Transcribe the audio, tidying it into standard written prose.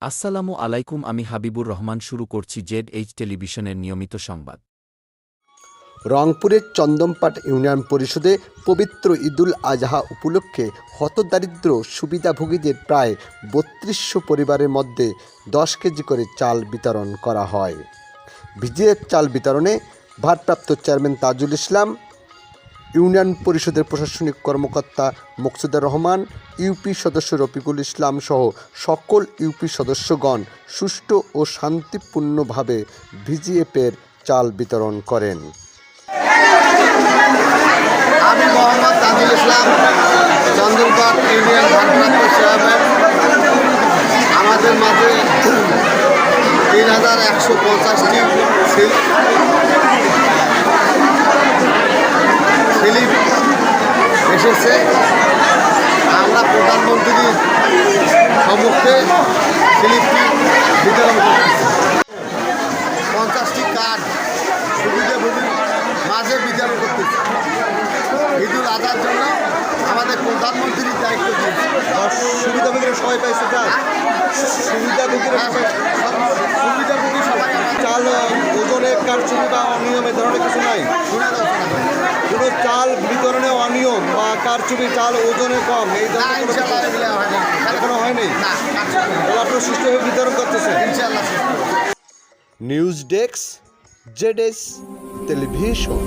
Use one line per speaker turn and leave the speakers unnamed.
আসসালামু আলাইকুম, আমি হাবিবুর রহমান। শুরু করছি ZH টেলিভিশনের নিয়মিত সংবাদ।
রংপুরের চন্দমপাট ইউনিয়ন পরিষদে পবিত্র ঈদুল আজহা উপলক্ষে হতদারিদ্র সুবিধাভোগীদের প্রায় ৩২০০ পরিবারের মধ্যে ১০ কেজি করে চাল বিতরণ করা হয়। ভিজিএফ চাল বিতরণে ভারপ্রাপ্ত চেয়ারম্যান তাজুল ইসলাম, ইউনিয়ন পরিষদের প্রশাসনিক কর্মকর্তা মকসুদুর রহমান, ইউপি সদস্য রফিকুল ইসলাম সহ সকল ইউপি সদস্যগণ সুষ্ঠু ও শান্তিপূর্ণভাবে ভিজিএফের চাল বিতরণ করেন।
আমি মোহাম্মদ তাজুল ইসলাম, চন্দনপাট ইউনিয়ন ভারপ্রাপ্ত চেয়ারম্যান। আমাদের মাঝে ৩,১৫০টি স্লিপ এসেছে। আমরা প্রধানমন্ত্রীর সম্মুখে স্লিপটি বিতরণ করতেছি। 50টি কার্ড সুবিধাভোগীর মাঝে বিতরণ করতেছি। ঈদুল আজহার জন্য আমাদের প্রধানমন্ত্রীর দায়িত্ব দিয়েছে।
সুবিধাভোগীরা সবাই পাইছে চাল?
সুবিধাভোগী সবাই
চাল ওজনে কারচুপি বা অনিয়ম এ ধরনের কিছু নাই? কোনো চাল বিতরণে অনিয়ম বা কারচুপি, চাল ওজনে কম এই ধরনের এখনো হয়নি? তাহলে আপনারা সুষ্ঠুভাবে বিতরণ করতেছেন?
ইনশাআল্লাহ।
News desk, ZH television.